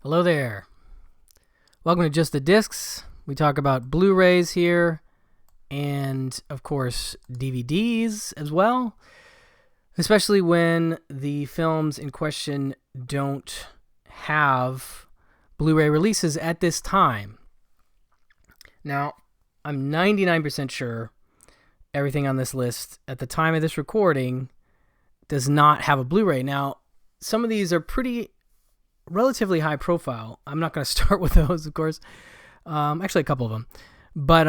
Hello there. Welcome to Just the Discs. We talk about Blu-rays here and, of course, DVDs as well, especially when the films in question don't have Blu-ray releases at this time. Now, I'm 99% sure everything on this list at the time of this recording does not have a Blu-ray. Now, some of these are pretty relatively high profile. I'm not going to start with those, of course. Actually, a couple of them. But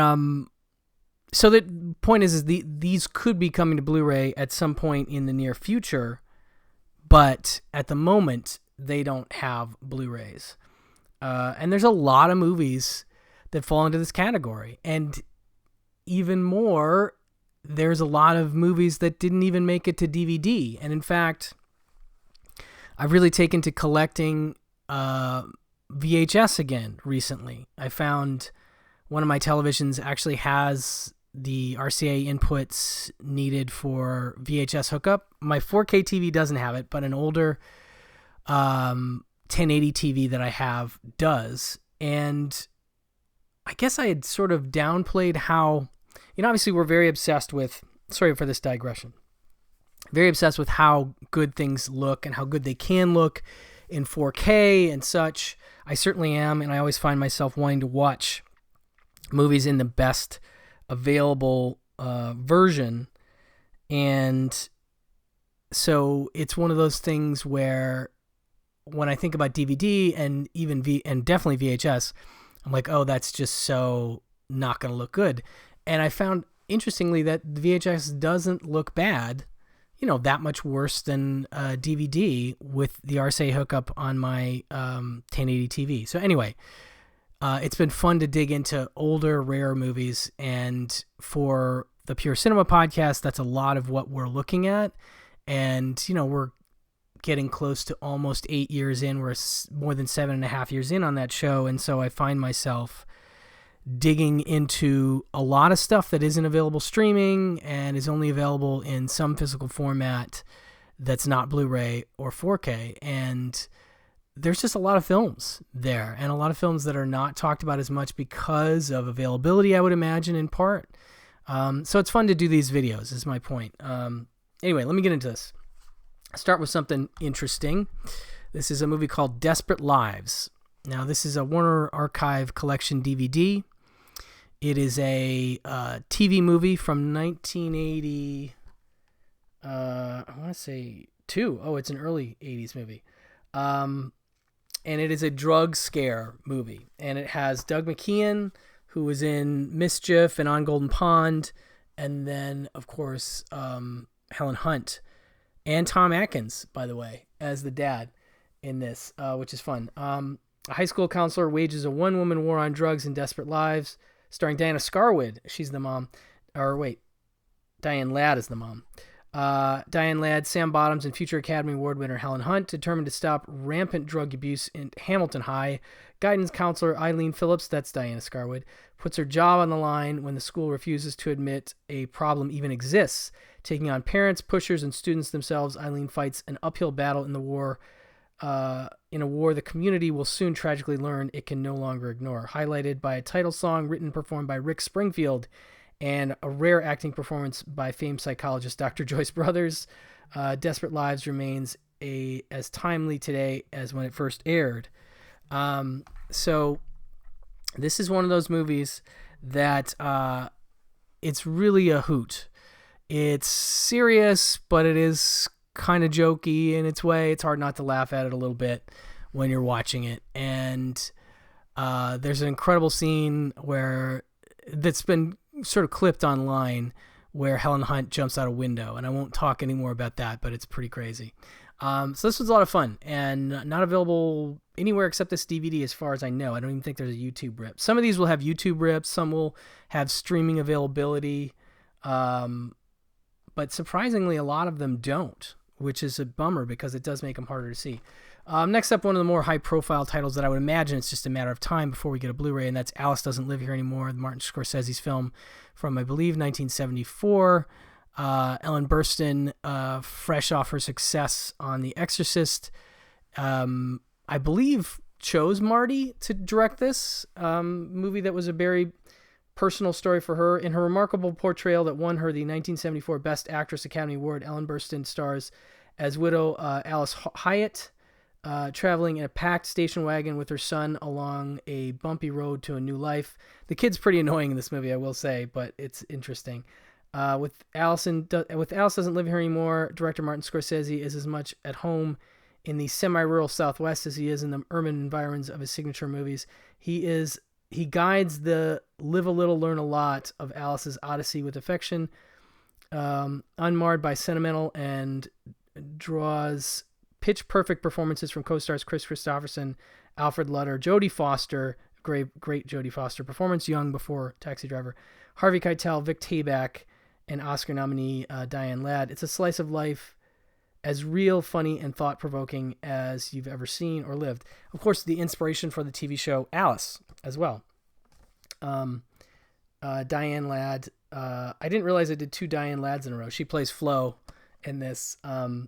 so the point is these could be coming to Blu-ray at some point in the near future, but at the moment they don't have Blu-rays. And there's a lot of movies that fall into this category, and even more, there's a lot of movies that didn't even make it to DVD. And in fact, I've really taken to collecting VHS again recently. I found one of my televisions actually has the RCA inputs needed for VHS hookup. My 4K TV doesn't have it, but an older 1080 TV that I have does. And I guess I had sort of downplayed how, obviously we're very obsessed with, sorry for this digression, very obsessed with how good things look and how good they can look in 4K and such. I certainly am, and I always find myself wanting to watch movies in the best available version. And so it's one of those things where when I think about DVD and even and definitely VHS, I'm like, oh, that's just so not going to look good. And I found, interestingly, that VHS doesn't look bad, that much worse than DVD with the RCA hookup on my 1080 TV. So anyway, it's been fun to dig into older, rare movies. And for the Pure Cinema podcast, that's a lot of what we're looking at. And, we're getting close to almost 8 years in. We're more than 7.5 years in on that show. And so I find myself digging into a lot of stuff that isn't available streaming and is only available in some physical format that's not Blu-ray or 4K. And there's just a lot of films there, and a lot of films that are not talked about as much because of availability, I would imagine, in part. So it's fun to do these videos, is my point. Anyway, let me get into this. I'll start with something interesting. This is a movie called Desperate Lives. Now, this is a Warner Archive Collection DVD. It is a TV movie from 1980. I want to say two. Oh, it's an early 80s movie. And it is a drug scare movie. And it has Doug McKeon, who was in Mischief and On Golden Pond. And then, of course, Helen Hunt. And Tom Atkins, by the way, as the dad in this, which is fun. A high school counselor wages a one-woman war on drugs in Desperate Lives, starring Diana Scarwood. She's the mom. Diane Ladd is the mom. Diane Ladd, Sam Bottoms, and future Academy Award winner Helen Hunt, determined to stop rampant drug abuse in Hamilton High. Guidance counselor Eileen Phillips, that's Diana Scarwood, puts her job on the line when the school refuses to admit a problem even exists. Taking on parents, pushers, and students themselves, Eileen fights an uphill battle in the war. In a war the community will soon tragically learn it can no longer ignore. Highlighted by a title song written and performed by Rick Springfield and a rare acting performance by famed psychologist Dr. Joyce Brothers, Desperate Lives remains as timely today as when it first aired. So this is one of those movies that it's really a hoot. It's serious, but it is kind of jokey in its way. It's hard not to laugh at it a little bit when you're watching it. And there's an incredible scene that's been sort of clipped online where Helen Hunt jumps out a window. And I won't talk any more about that, but it's pretty crazy. So this was a lot of fun and not available anywhere except this DVD as far as I know. I don't even think there's a YouTube rip. Some of these will have YouTube rips. Some will have streaming availability. But surprisingly, a lot of them don't, which is a bummer because it does make them harder to see. Next up, one of the more high-profile titles that I would imagine it's just a matter of time before we get a Blu-ray, and that's Alice Doesn't Live Here Anymore, Martin Scorsese's film from, I believe, 1974. Ellen Burstyn, fresh off her success on The Exorcist, I believe chose Marty to direct this movie that was a very personal story for her. In her remarkable portrayal that won her the 1974 Best Actress Academy Award, Ellen Burstyn stars as widow Alice Hyatt, traveling in a packed station wagon with her son along a bumpy road to a new life. The kid's pretty annoying in this movie, I will say, but it's interesting. With Alice doesn't live here anymore, director Martin Scorsese is as much at home in the semi-rural Southwest as he is in the urban environs of his signature movies. He guides the live a little, learn a lot of Alice's odyssey with affection, unmarred by sentimental, and draws pitch-perfect performances from co-stars Chris Christopherson, Alfred Lutter, Jodie Foster, great Jodie Foster performance, young before Taxi Driver, Harvey Keitel, Vic Tayback, and Oscar nominee Diane Ladd. It's a slice of life as real, funny, and thought-provoking as you've ever seen or lived. Of course, the inspiration for the TV show Alice as well. Diane Ladd. I didn't realize I did 2 Diane Ladds in a row. She plays Flo in this.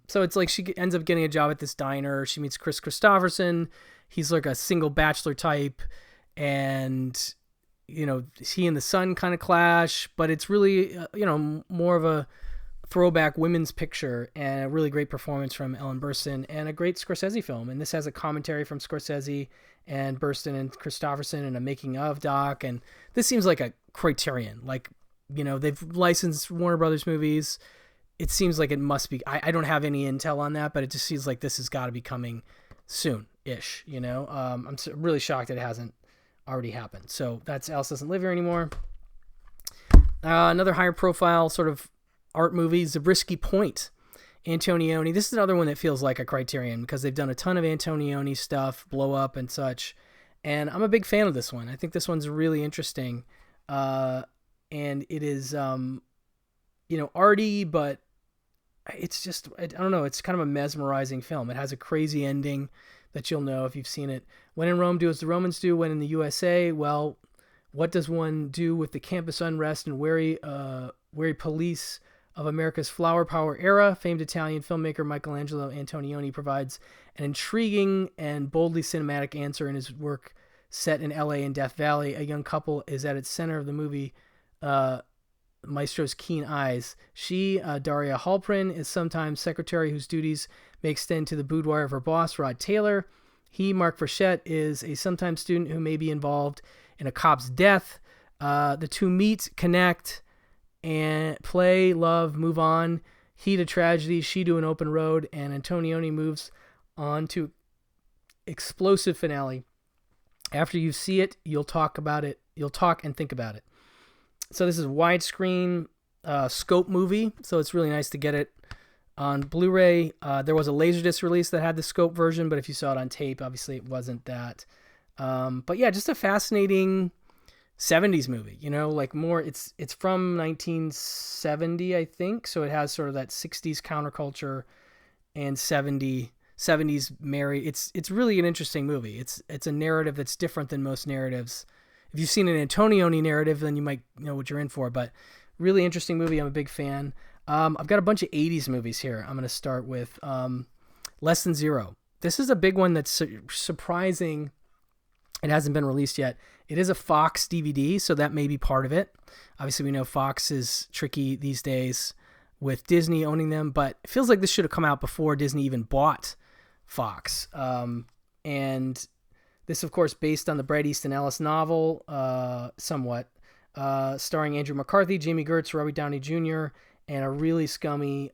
So it's like she ends up getting a job at this diner. She meets Chris Christopherson. He's like a single bachelor type, and he and the son kind of clash, but it's really more of a throwback women's picture, and a really great performance from Ellen Burstyn, and a great Scorsese film. And this has a commentary from Scorsese and Burstyn and Christopherson, and a making of doc. And this seems like a Criterion, they've licensed Warner Brothers movies. It seems like it must be. I don't have any intel on that, but it just seems like this has got to be coming soon-ish. I'm really shocked that it hasn't already happened. So that's Alice Doesn't Live Here Anymore. Another higher profile sort of art movie, Zabriskie Point, Antonioni. This is another one that feels like a Criterion because they've done a ton of Antonioni stuff, Blow Up and such. And I'm a big fan of this one. I think this one's really interesting. And it is, arty, but it's just, I don't know, it's kind of a mesmerizing film. It has a crazy ending that you'll know if you've seen it. When in Rome, do as the Romans do. When in the USA, well, what does one do with the campus unrest and wary police of America's flower power era? Famed Italian filmmaker Michelangelo Antonioni provides an intriguing and boldly cinematic answer in his work set in LA and Death Valley. A young couple is at its center of the movie maestro's keen eyes. She, Daria Halprin, is sometimes secretary whose duties may extend to the boudoir of her boss, Rod Taylor. He, Mark Frechette, is a sometime student who may be involved in a cop's death. The two meet, connect, and play, love, move on. He to tragedy, she to an open road, and Antonioni moves on to explosive finale. After you see it, you'll talk about it. You'll talk and think about it. So this is a widescreen scope movie, so it's really nice to get it on Blu-ray. There was a Laserdisc release that had the scope version, but if you saw it on tape, obviously it wasn't that. But yeah, just a fascinating 70s movie, it's from 1970, I think. So it has sort of that 60s counterculture and 70s married. It's really an interesting movie. It's a narrative that's different than most narratives. If you've seen an Antonioni narrative, then you might know what you're in for, but really interesting movie. I'm a big fan. I've got a bunch of 80s movies here. I'm going to start with Less Than Zero. This is a big one that's surprising. It hasn't been released yet. It is a Fox DVD, so that may be part of it. Obviously, we know Fox is tricky these days with Disney owning them, but it feels like this should have come out before Disney even bought Fox. And this, of course, based on the Bret Easton Ellis novel, somewhat, starring Andrew McCarthy, Jamie Gertz, Robert Downey Jr., and a really scummy,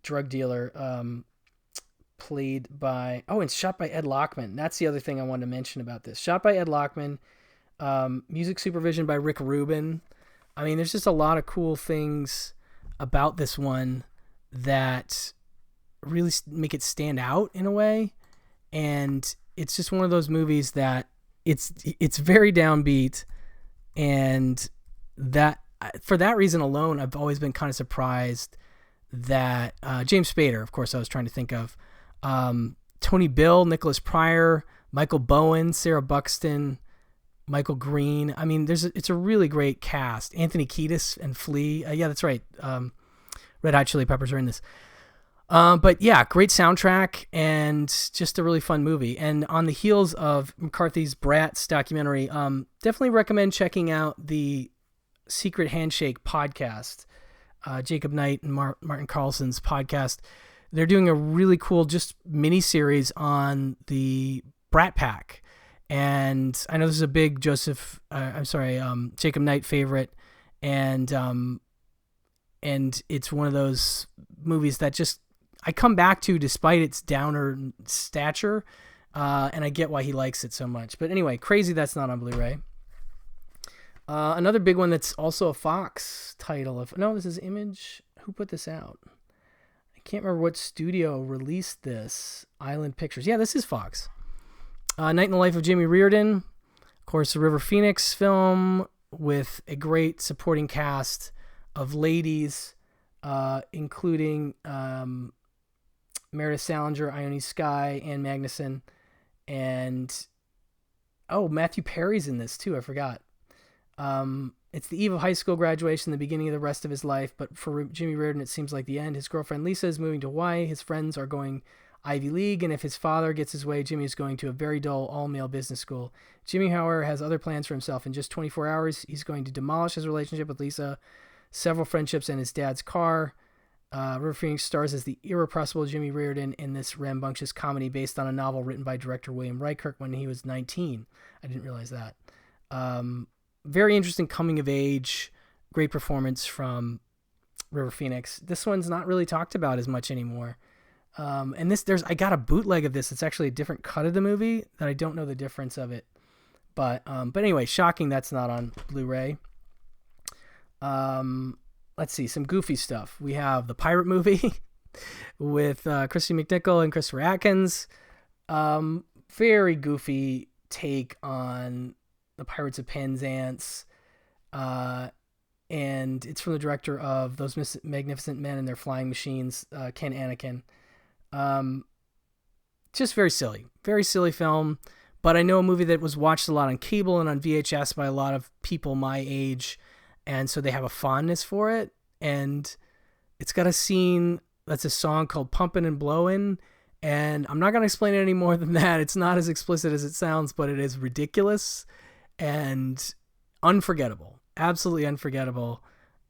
drug dealer, played by, and shot by Ed Lachman. That's the other thing I wanted to mention about this. Shot by Ed Lachman, music supervision by Rick Rubin. I mean, there's just a lot of cool things about this one that really make it stand out in a way. And it's just one of those movies that it's very downbeat, and that for that reason alone, I've always been kind of surprised that James Spader, of course, I was trying to think of, Tony Bill, Nicholas Pryor, Michael Bowen, Sarah Buxton, Michael Green. I mean, it's a really great cast. Anthony Kiedis and Flea. Yeah, that's right. Red Hot Chili Peppers are in this. But yeah, great soundtrack and just a really fun movie. And on the heels of McCarthy's Bratz documentary, definitely recommend checking out the Secret Handshake podcast. Jacob Knight and Martin Carlson's podcast. They're doing a really cool just mini series on the Brat Pack. And I know this is a big Jacob Knight favorite. And it's one of those movies that just I come back to despite its downer stature, and I get why he likes it so much. But anyway, crazy that's not on Blu-ray. Another big one that's also a Fox title. This is Image. Who put this out? I can't remember what studio released this. Island Pictures. Yeah, this is Fox. Night in the Life of Jimmy Reardon. Of course, a River Phoenix film with a great supporting cast of ladies, including Meredith Salinger, Ione Skye, Ann Magnuson, and Matthew Perry's in this too. I forgot. It's the eve of high school graduation, the beginning of the rest of his life, but for Jimmy Reardon, it seems like the end. His girlfriend Lisa is moving to Hawaii. His friends are going Ivy League, and if his father gets his way, Jimmy is going to a very dull all-male business school. Jimmy, however, has other plans for himself. In just 24 hours, he's going to demolish his relationship with Lisa, several friendships, and his dad's car. River Phoenix stars as the irrepressible Jimmy Reardon in this rambunctious comedy based on a novel written by director William Reichert when he was 19. I didn't realize that. Very interesting coming of age, great performance from River Phoenix. This one's not really talked about as much anymore. And I got a bootleg of this. It's actually a different cut of the movie that I don't know the difference of it. But anyway, shocking that's not on Blu-ray. Let's see, some goofy stuff. We have the Pirate movie with Christy McNichol and Christopher Atkins. Very goofy take on the Pirates of Penzance. And it's from the director of Those Magnificent Men and Their Flying Machines, Ken Anakin. Just very silly film. But I know a movie that was watched a lot on cable and on VHS by a lot of people my age. And so they have a fondness for it. And it's got a scene that's a song called Pumpin' and Blowin'. And I'm not going to explain it any more than that. It's not as explicit as it sounds, but it is ridiculous and unforgettable. Absolutely unforgettable.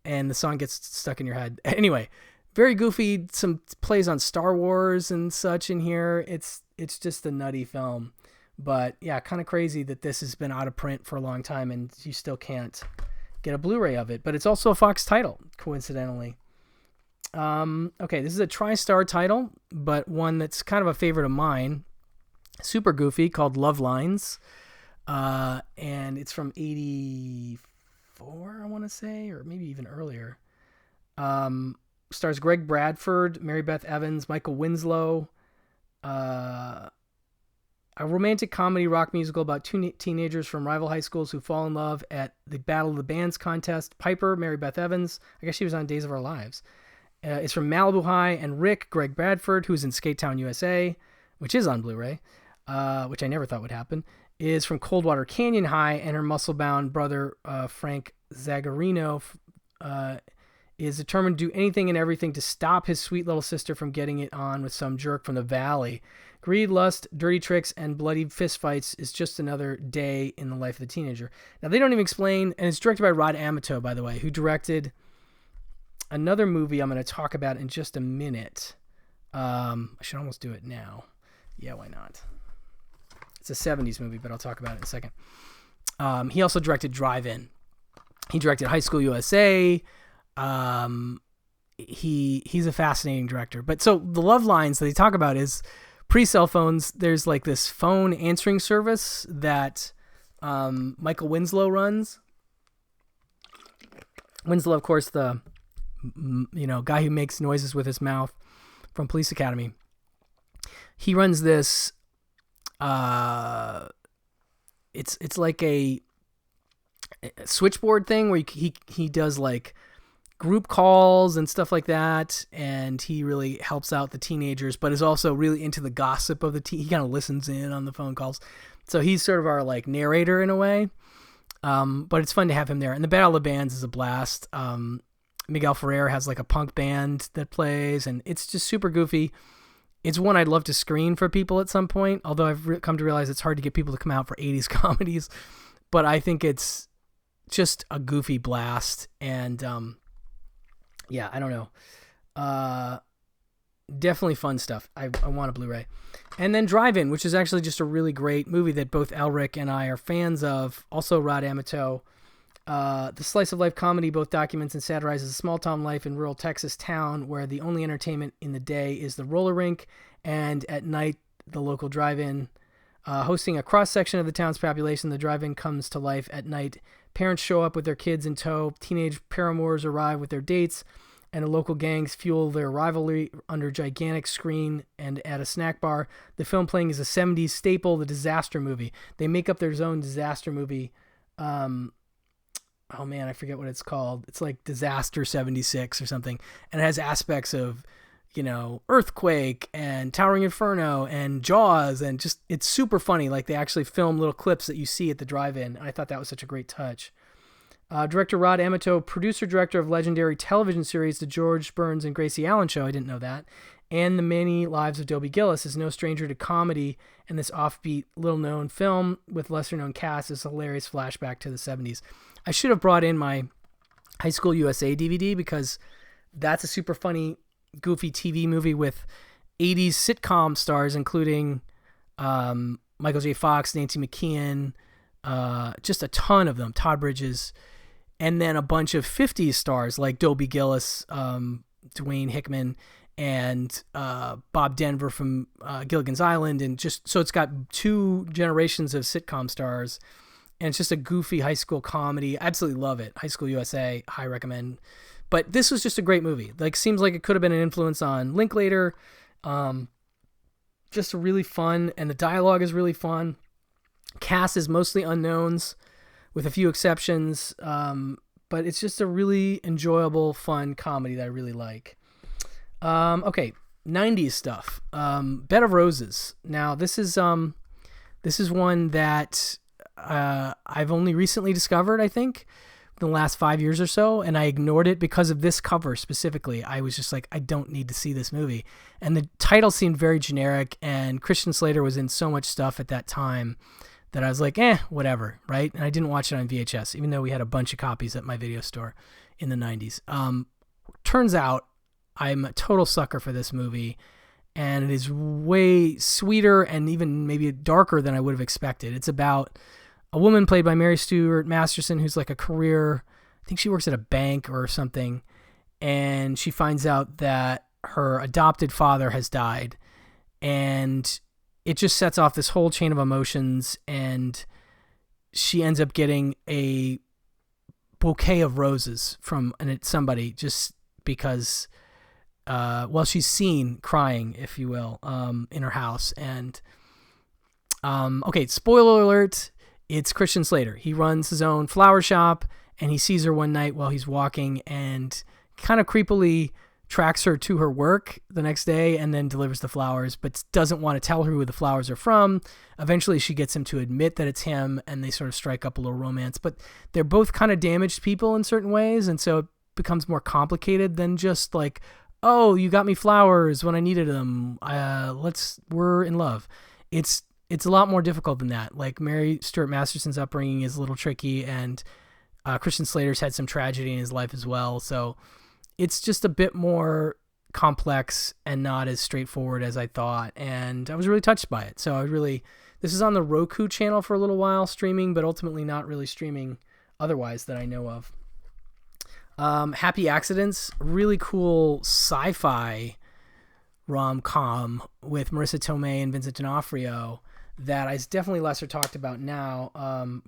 And the song gets stuck in your head. Anyway, very goofy. Some plays on Star Wars and such in here. It's just a nutty film. But yeah, kind of crazy that this has been out of print for a long time and you still can't get a Blu-ray of it. But it's also a Fox title, coincidentally. Okay, this is a TriStar title, but one that's kind of a favorite of mine. Super goofy, called Love Lines. And it's from 84, I want to say, or maybe even earlier. Stars Greg Bradford, Mary Beth Evans, Michael Winslow. A romantic comedy rock musical about two teenagers from rival high schools who fall in love at the Battle of the Bands contest. Piper, Mary Beth Evans, I guess she was on Days of Our Lives. It's from Malibu High, and Rick, Greg Bradford, who's in Skate Town, USA, which is on Blu-ray, which I never thought would happen, is from Coldwater Canyon High, and her muscle-bound brother, Frank Zagarino, is determined to do anything and everything to stop his sweet little sister from getting it on with some jerk from the valley. Greed, lust, dirty tricks, and bloody fistfights is just another day in the life of the teenager. Now, they don't even explain, and it's directed by Rod Amato, by the way, who directed another movie I'm going to talk about in just a minute. I should almost do it now. Yeah, why not? It's a 70s movie, but I'll talk about it in a second. He also directed Drive-In. He directed High School USA. He's a fascinating director. But so the love lines that they talk about is pre-cell phones. There's like this phone answering service that Michael Winslow runs. Winslow, of course, the guy who makes noises with his mouth from Police Academy. He runs this. It's like a switchboard thing where he does like group calls and stuff like that, and he really helps out the teenagers, but is also really into the gossip of he kind of listens in on the phone calls. So he's sort of our like narrator in a way. But it's fun to have him there. And the Battle of the Bands is a blast. Miguel Ferrer has like a punk band that plays, and it's just super goofy. It's one I'd love to screen for people at some point, although I've come to realize it's hard to get people to come out for 80s comedies. But I think it's just a goofy blast, and yeah, I don't know. Definitely fun stuff. I want a Blu-ray. And then Drive-In, which is actually just a really great movie that both Elric and I are fans of. Also Rod Amato. The slice of life comedy both documents and satirizes a small town life in rural Texas town where the only entertainment in the day is the roller rink, and at night the local drive-in. Hosting a cross-section of the town's population, the drive-in comes to life at night. Parents show up with their kids in tow. Teenage paramours arrive with their dates, and the local gangs fuel their rivalry under a gigantic screen and at a snack bar. The film playing is a 70s staple, the disaster movie. They make up their own disaster movie. Oh man, I forget what it's called. It's like Disaster 76 or something. And it has aspects of, Earthquake and Towering Inferno and Jaws, and just, it's super funny. Like, they actually film little clips that you see at the drive-in. And I thought that was such a great touch. Director Rod Amato, producer-director of legendary television series The George Burns and Gracie Allen Show, I didn't know that, and The Many Lives of Dobie Gillis, is no stranger to comedy, and this offbeat, little-known film with lesser-known cast is a hilarious flashback to the 70s. I should have brought in my High School USA DVD because that's a super funny, goofy TV movie with 80s sitcom stars, including Michael J. Fox, Nancy McKeon, just a ton of them, Todd Bridges, and then a bunch of 50s stars like Dobie Gillis, Dwayne Hickman, and Bob Denver from Gilligan's Island, and just so it's got two generations of sitcom stars, and it's just a goofy high school comedy. I absolutely love it. High School USA, high recommend. But this was just a great movie. Like, seems like it could have been an influence on Linklater. Just really fun, and the dialogue is really fun. Cast is mostly unknowns, with a few exceptions, but it's just a really enjoyable, fun comedy that I really like. Okay, 90s stuff. Bed of Roses. Now, this is one that I've only recently discovered, I think, in the last 5 years or so, and I ignored it because of this cover specifically. I was just like, I don't need to see this movie. And the title seemed very generic, and Christian Slater was in so much stuff at that time that I was like, whatever, right? And I didn't watch it on VHS, even though we had a bunch of copies at my video store in the 90s. Turns out I'm a total sucker for this movie, and it is way sweeter and even maybe darker than I would have expected. It's about a woman played by Mary Stuart Masterson, who's like I think she works at a bank or something, and she finds out that her adopted father has died, and it just sets off this whole chain of emotions, and she ends up getting a bouquet of roses from somebody just because, she's seen crying, if you will, in her house. And, okay, spoiler alert, it's Christian Slater. He runs his own flower shop, and he sees her one night while he's walking and kind of creepily tracks her to her work the next day and then delivers the flowers, but doesn't want to tell her who the flowers are from. Eventually she gets him to admit that it's him, and they sort of strike up a little romance, but they're both kind of damaged people in certain ways. And so it becomes more complicated than just like, oh, you got me flowers when I needed them. We're in love. It's a lot more difficult than that. Like, Mary Stuart Masterson's upbringing is a little tricky, and Christian Slater's had some tragedy in his life as well. So it's just a bit more complex and not as straightforward as I thought. And I was really touched by it. So this is on the Roku channel for a little while streaming, but ultimately not really streaming otherwise that I know of. Happy Accidents, really cool sci-fi rom-com with Marissa Tomei and Vincent D'Onofrio that is definitely lesser talked about now.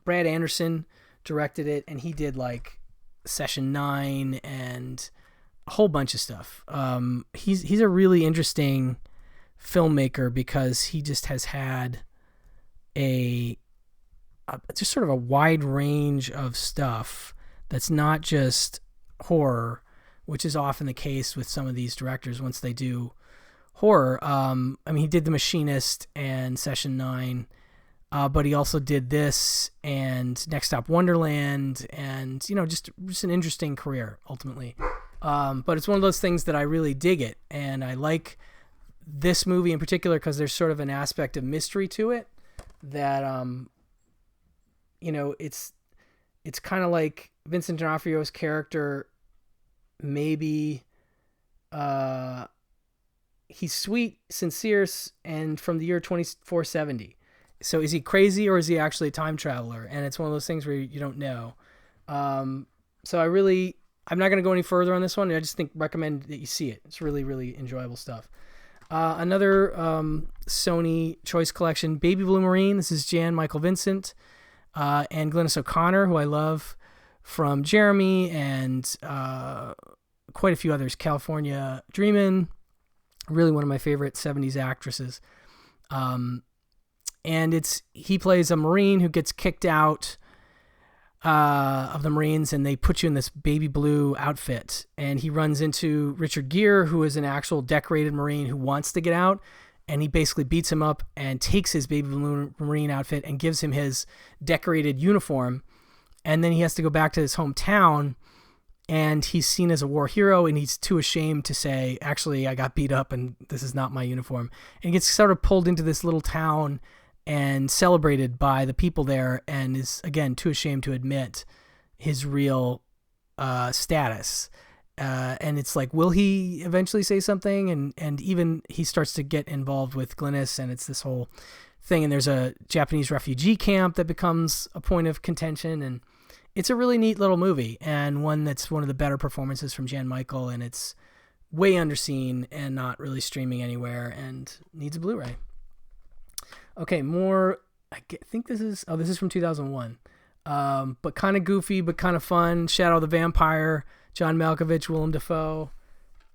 Brad Anderson directed it, and he did like Session 9 and a whole bunch of stuff. He's a really interesting filmmaker because he just has had just sort of a wide range of stuff that's not just horror, which is often the case with some of these directors once they do horror. He did The Machinist and Session 9, but he also did this and Next Stop Wonderland, and just an interesting career ultimately. But it's one of those things that I really dig it. And I like this movie in particular because there's sort of an aspect of mystery to it that, it's kind of like Vincent D'Onofrio's character. Maybe he's sweet, sincere, and from the year 2470. So is he crazy or is he actually a time traveler? And it's one of those things where you don't know. So I'm not going to go any further on this one. I just recommend that you see it. It's really, really enjoyable stuff. Another Sony Choice Collection, Baby Blue Marine. This is Jan Michael Vincent and Glynis O'Connor, who I love from Jeremy and quite a few others. California Dreamin', really one of my favorite 70s actresses. And he plays a Marine who gets kicked out of the Marines, and they put you in this baby blue outfit, and he runs into Richard Gere, who is an actual decorated Marine who wants to get out, and he basically beats him up and takes his baby blue Marine outfit and gives him his decorated uniform, and then he has to go back to his hometown, and he's seen as a war hero, and he's too ashamed to say, actually, I got beat up and this is not my uniform, and he gets sort of pulled into this little town and celebrated by the people there, and is, again, too ashamed to admit his real status. And it's like, will he eventually say something? And even he starts to get involved with Glynis, and it's this whole thing. And there's a Japanese refugee camp that becomes a point of contention. And it's a really neat little movie, and one that's one of the better performances from Jan Michael. And it's way underseen and not really streaming anywhere and needs a Blu-ray. Okay, more, think this is from 2001. But kind of goofy, but kind of fun. Shadow the Vampire, John Malkovich, Willem Dafoe,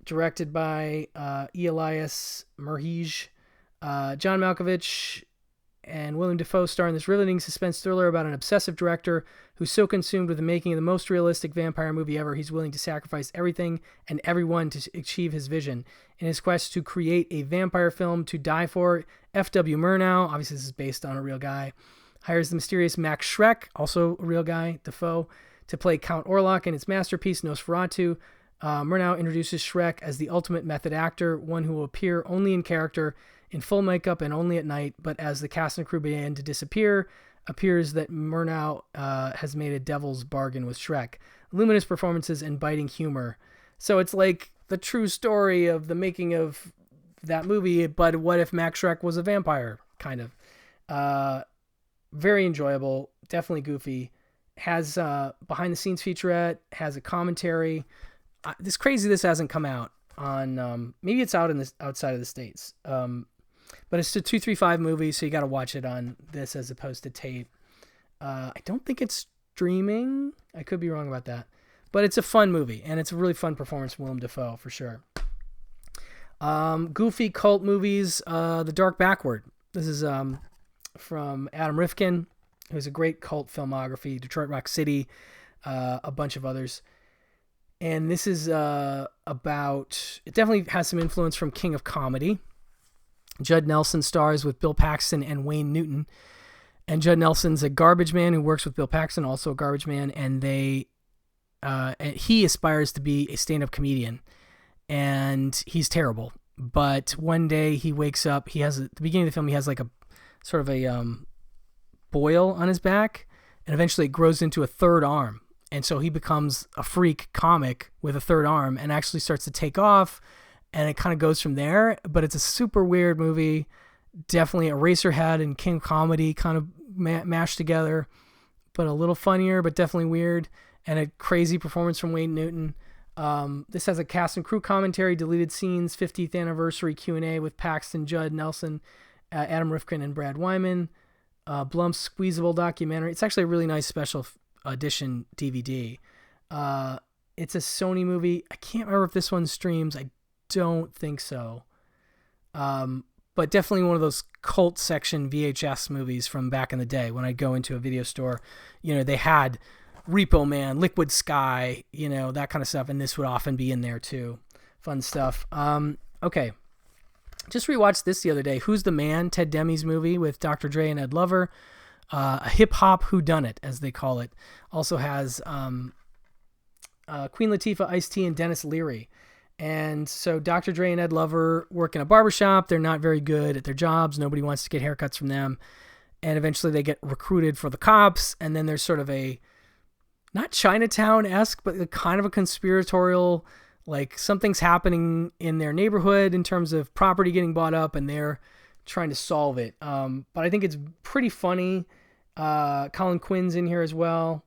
directed by Elias Merhige. John Malkovich and Willem Dafoe star in this riveting suspense thriller about an obsessive director who's so consumed with the making of the most realistic vampire movie ever, he's willing to sacrifice everything and everyone to achieve his vision. In his quest to create a vampire film to die for, F.W. Murnau, obviously this is based on a real guy, hires the mysterious Max Schreck, also a real guy, Dafoe, to play Count Orlok in its masterpiece, Nosferatu. Murnau introduces Schreck as the ultimate method actor, one who will appear only in character, in full makeup and only at night, but as the cast and crew begin to disappear, appears that Murnau has made a devil's bargain with Schreck. Luminous performances and biting humor. So it's like the true story of the making of that movie, but what if Max Schreck was a vampire, kind of. Very enjoyable, definitely goofy. Has behind-the-scenes featurette, has a commentary. It's crazy this hasn't come out on, maybe it's out outside of the States. But it's a 235 movie, so you got to watch it on this as opposed to tape. I don't think it's streaming. I could be wrong about that. But it's a fun movie, and it's a really fun performance from Willem Dafoe, for sure. Goofy cult movies, The Dark Backward. This is from Adam Rifkin, who's a great cult filmography, Detroit Rock City, a bunch of others. And this is about, it definitely has some influence from King of Comedy. Judd Nelson stars with Bill Paxton and Wayne Newton. And Judd Nelson's a garbage man who works with Bill Paxton, also a garbage man, and he aspires to be a stand-up comedian. And he's terrible. But one day he wakes up, at the beginning of the film, he has like a sort of a boil on his back, and eventually it grows into a third arm. And so he becomes a freak comic with a third arm and actually starts to take off, and it kind of goes from there. But it's a super weird movie, definitely Eraserhead and King Comedy kind of mashed together, but a little funnier, but definitely weird, and a crazy performance from Wayne Newton. This has a cast and crew commentary, deleted scenes, 50th anniversary Q&A with Paxton, Judd Nelson, Adam Rifkin, and Brad Wyman. Blump's squeezable documentary. It's actually a really nice special edition DVD. It's a Sony movie. I can't remember if this one streams. I don't think so. But definitely one of those cult section VHS movies from back in the day when I'd go into a video store. They had Repo Man, Liquid Sky, that kind of stuff. And this would often be in there too. Fun stuff. Okay. Just rewatched this the other day. Who's the Man? Ted Demi's movie with Dr. Dre and Ed Lover. A hip-hop whodunit, as they call it. Also has Queen Latifah, Ice-T, and Dennis Leary. And so Dr. Dre and Ed Lover work in a barbershop. They're not very good at their jobs. Nobody wants to get haircuts from them. And eventually they get recruited for the cops. And then there's sort of a, not Chinatown-esque, but kind of a conspiratorial, like something's happening in their neighborhood in terms of property getting bought up and they're trying to solve it. But I think it's pretty funny. Colin Quinn's in here as well.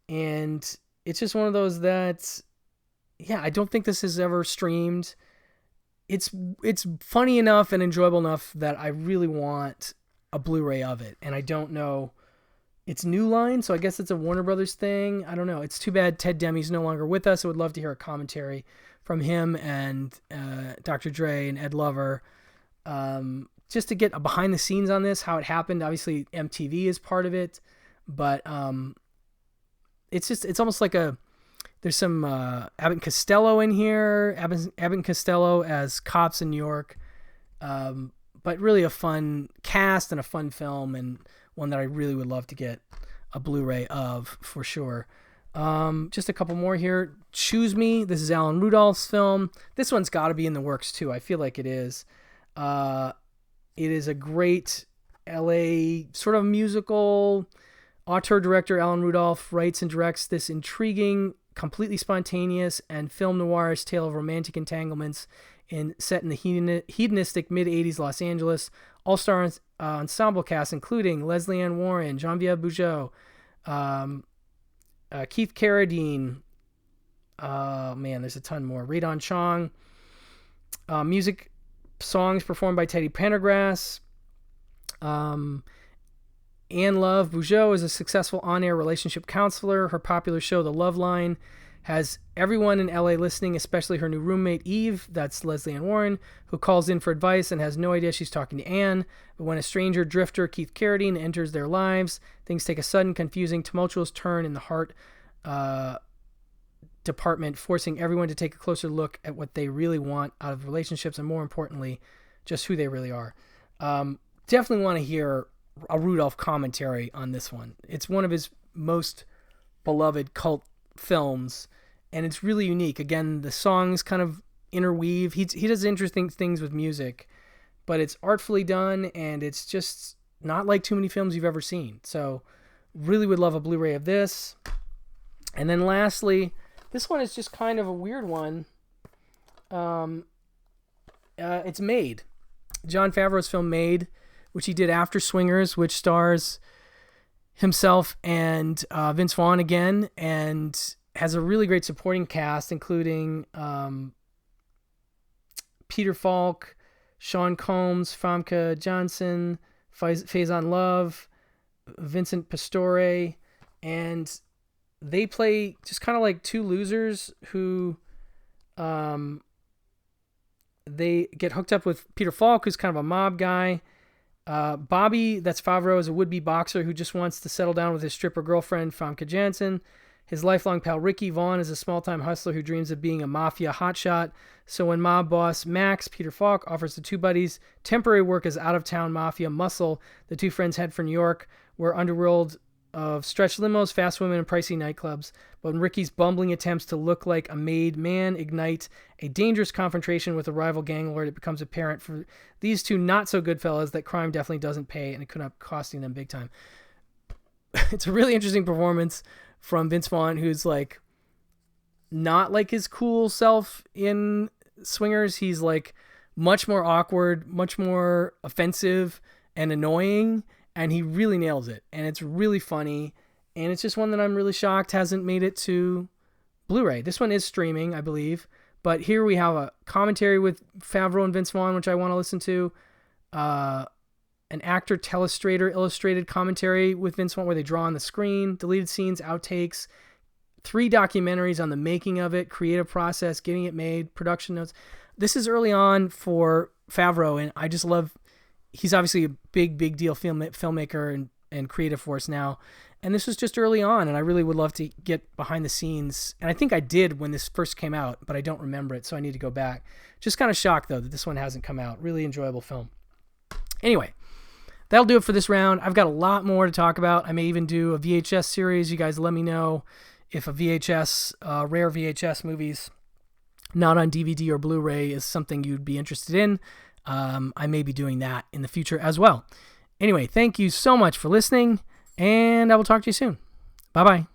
And it's just one of those that, yeah, I don't think this is ever streamed. It's funny enough and enjoyable enough that I really want a Blu-ray of it. And I don't know. It's New Line, so I guess it's a Warner Brothers thing. I don't know. It's too bad Ted Demi's no longer with us. I would love to hear a commentary from him and Dr. Dre and Ed Lover. Just to get a behind the scenes on this, how it happened. Obviously, MTV is part of it. But it's almost like there's some Abbott and Costello in here. Abbott and Costello as cops in New York. But really a fun cast and a fun film, and one that I really would love to get a Blu-ray of for sure. Just a couple more here. Choose Me. This is Alan Rudolph's film. This one's got to be in the works too. I feel like it is. It is a great LA sort of musical. Auteur director Alan Rudolph writes and directs this intriguing, completely spontaneous, and film noirish tale of romantic entanglements set in the hedonistic mid-'80s Los Angeles. All-star ensemble cast including Leslie Ann Warren, Genevieve Bujold, Keith Carradine. Man, there's a ton more. Radon Chong. Music songs performed by Teddy Pendergrass. Anne Love Bujold is a successful on-air relationship counselor. Her popular show, The Love Line, has everyone in LA listening, especially her new roommate, Eve, that's Leslie Ann Warren, who calls in for advice and has no idea she's talking to Anne. But when a stranger drifter, Keith Carradine, enters their lives, things take a sudden, confusing, tumultuous turn in the heart department, forcing everyone to take a closer look at what they really want out of relationships and, more importantly, just who they really are. Definitely want to hear a Rudolph commentary on this one. It's one of his most beloved cult films, and it's really unique. Again, the songs kind of interweave. He does interesting things with music, but it's artfully done, and it's just not like too many films you've ever seen. So really would love a Blu-ray of this. And then lastly, this one is just kind of a weird one. It's Made. Jon Favreau's film Made, which he did after Swingers, which stars himself and Vince Vaughn again, and has a really great supporting cast, including Peter Falk, Sean Combs, Famke Janssen, Faison Love, Vincent Pastore, and they play just kind of like two losers who they get hooked up with Peter Falk, who's kind of a mob guy. Bobby, that's Favreau, is a would-be boxer who just wants to settle down with his stripper girlfriend, Famke Janssen. His lifelong pal Ricky Vaughn is a small-time hustler who dreams of being a mafia hotshot. So when mob boss Max, Peter Falk, offers the two buddies temporary work as out-of-town mafia muscle, the two friends head for New York, where underworld of stretch limos, fast women, and pricey nightclubs. But when Ricky's bumbling attempts to look like a made man ignite a dangerous confrontation with a rival gang lord, it becomes apparent for these two not-so-good fellas that crime definitely doesn't pay, and it could end up costing them big time. It's a really interesting performance from Vince Vaughn, who's like not like his cool self in Swingers. He's like much more awkward, much more offensive and annoying, and he really nails it. And it's really funny, and it's just one that I'm really shocked hasn't made it to Blu-ray. This one is streaming, I believe, but here we have a commentary with Favreau and Vince Vaughn, which I want to listen to. An actor telestrator illustrated commentary with Vince Vaughn where they draw on the screen, deleted scenes, outtakes, 3 documentaries on the making of it, creative process, getting it made, production notes. This is early on for Favreau, and I just love, he's obviously a big deal filmmaker and creative force now. And this was just early on, and I really would love to get behind the scenes. And I think I did when this first came out, but I don't remember it, so I need to go back. Just kind of shocked, though, that this one hasn't come out. Really enjoyable film. Anyway, that'll do it for this round. I've got a lot more to talk about. I may even do a VHS series. You guys let me know if a VHS, rare VHS movies, not on DVD or Blu-ray, is something you'd be interested in, I may be doing that in the future as well. Anyway, thank you so much for listening, and I will talk to you soon. Bye-bye.